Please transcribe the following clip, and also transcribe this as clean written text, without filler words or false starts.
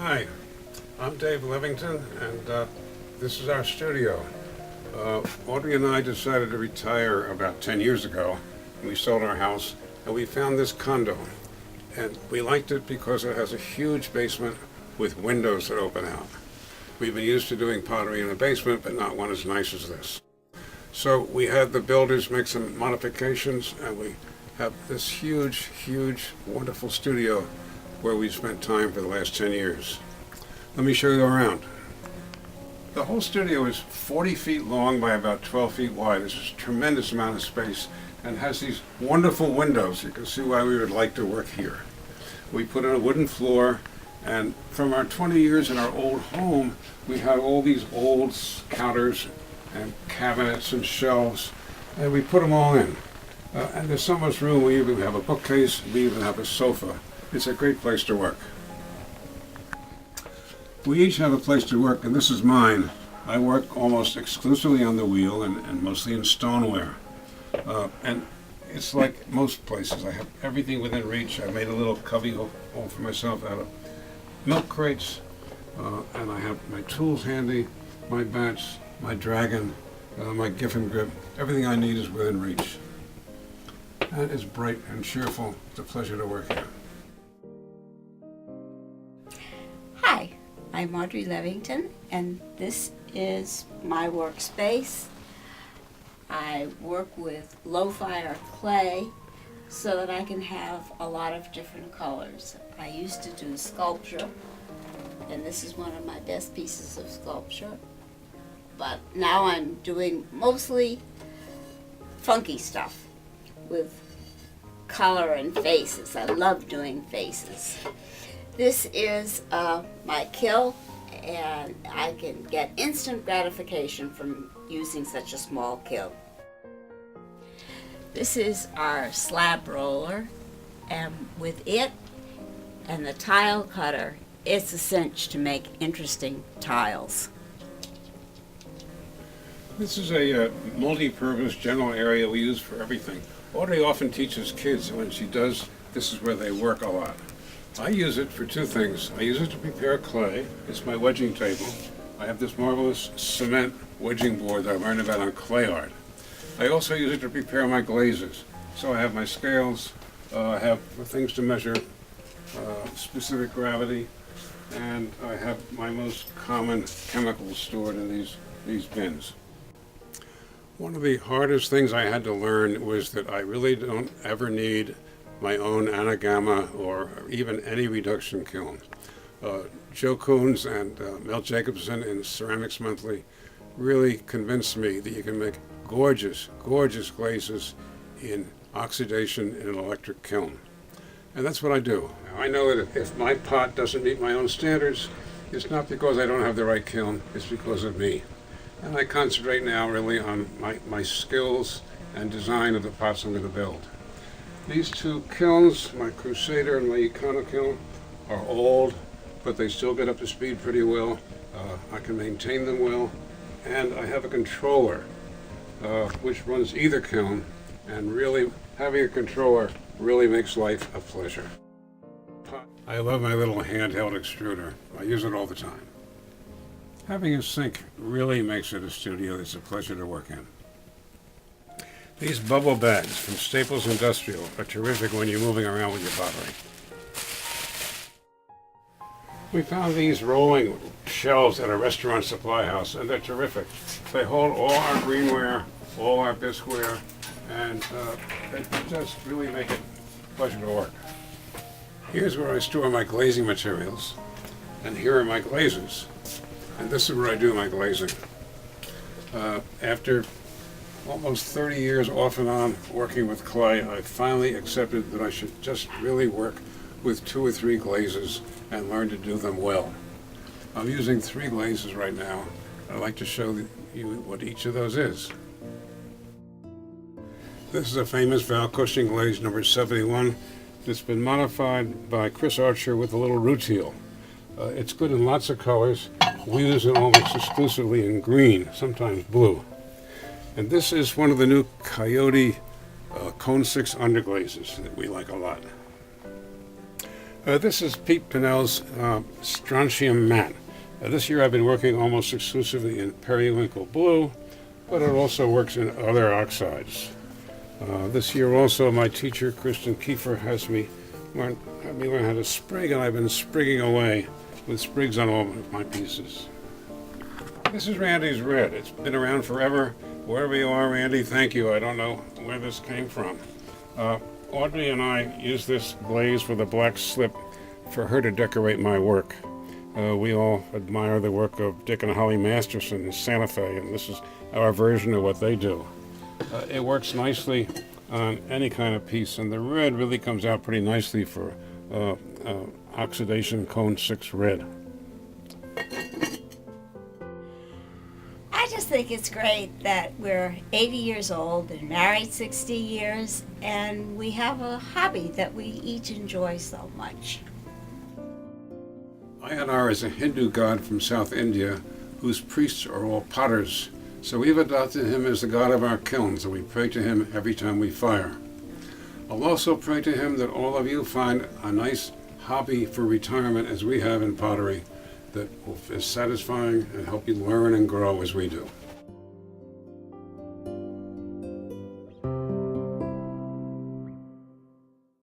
Hi, I'm Dave Levington, and this is our studio. Audrey and I decided to retire about 10 years ago. We sold our house, and we found this condo. And we liked it because it has a huge basement with windows that open out. We've been used to doing pottery in a basement, but not one as nice as this. So we had the builders make some modifications, and we have this huge, wonderful studio where we spent time for the last 10 years. Let me show you around. The whole studio is 40 feet long by about 12 feet wide. It's a tremendous amount of space and has these wonderful windows. You can see why we would like to work here. We put in a wooden floor, and from our 20 years in our old home, we had all these old counters and cabinets and shelves, and we put them all in. And there's so much room. We even have a bookcase, we even have a sofa. It's a great place to work. We each have a place to work, and this is mine. I work almost exclusively on the wheel and mostly in stoneware. And it's like most places. I have everything within reach. I made a little cubby hole for myself out of milk crates, and I have my tools handy, my bats, my dragon, my Giffen grip. Everything I need is within reach. And it's bright and cheerful. It's a pleasure to work here. Hi, I'm Audrey Levington, and this is my workspace. I work with low-fire clay so that I can have a lot of different colors. I used to do sculpture, and this is one of my best pieces of sculpture. But now I'm doing mostly funky stuff with color and faces. I love doing faces. This is my kiln, and I can get instant gratification from using such a small kiln. This is our slab roller, and with it and the tile cutter, it's a cinch to make interesting tiles. This is a multi-purpose general area we use for everything. Audrey often teaches kids, and when she does, this is where they work a lot. I use it for two things. I use it to prepare clay. It's my wedging table. I have this marvelous cement wedging board that I learned about on clay art. I also use it to prepare my glazes. So I have my scales, I have things to measure specific gravity, and I have my most common chemicals stored in these bins. One of the hardest things I had to learn was that I really don't ever need my own anagama or even any reduction kiln. Joe Coons and Mel Jacobson in Ceramics Monthly really convinced me that you can make gorgeous glazes in oxidation in an electric kiln. And that's what I do. Now, I know that if my pot doesn't meet my own standards, it's not because I don't have the right kiln, it's because of me. And I concentrate now really on my skills and design of the pots I'm going to build. These two kilns, my Crusader and my Econo kiln, are old, but they still get up to speed pretty well. I can maintain them well, and I have a controller which runs either kiln, and really having a controller really makes life a pleasure. I love my little handheld extruder. I use it all the time. Having a sink really makes it a studio that's a pleasure to work in. These bubble bags from Staples Industrial are terrific when you're moving around with your pottery. We found these rolling shelves at a restaurant supply house, and they're terrific. They hold all our greenware, all our bisqueware, and they just really make it a pleasure to work. Here's where I store my glazing materials, and here are my glazes. And this is where I do my glazing. After almost 30 years off and on working with clay, I finally accepted that I should just really work with 2 or 3 glazes and learn to do them well. I'm using 3 glazes right now. I'd like to show you what each of those is. This is a famous Val Cushing glaze number 71. It's been modified by Chris Archer with a little rutile. It's good in lots of colors. We use it almost exclusively in green, sometimes blue. And this is one of the new Coyote Cone 6 underglazes that we like a lot. This is Pete Pinnell's strontium mat. This year I've been working almost exclusively in periwinkle blue, but it also works in other oxides. This year also my teacher, Kristen Kiefer, had me learn how to sprig, and I've been sprigging away with sprigs on all of my pieces. This is Randy's red. It's been around forever. Wherever you are, Randy, thank you. I don't know where this came from. Audrey and I use this glaze with a black slip for her to decorate my work. We all admire the work of Dick and Holly Masterson in Santa Fe, and this is our version of what they do. It works nicely on any kind of piece, and the red really comes out pretty nicely for oxidation cone 6 red. I just think it's great that we're 80 years old and married 60 years, and we have a hobby that we each enjoy so much. Ayanar is a Hindu god from South India whose priests are all potters. So we've adopted him as the god of our kilns, and we pray to him every time we fire. I'll also pray to him that all of you find a nice hobby for retirement as we have in pottery that is satisfying and help you learn and grow as we do.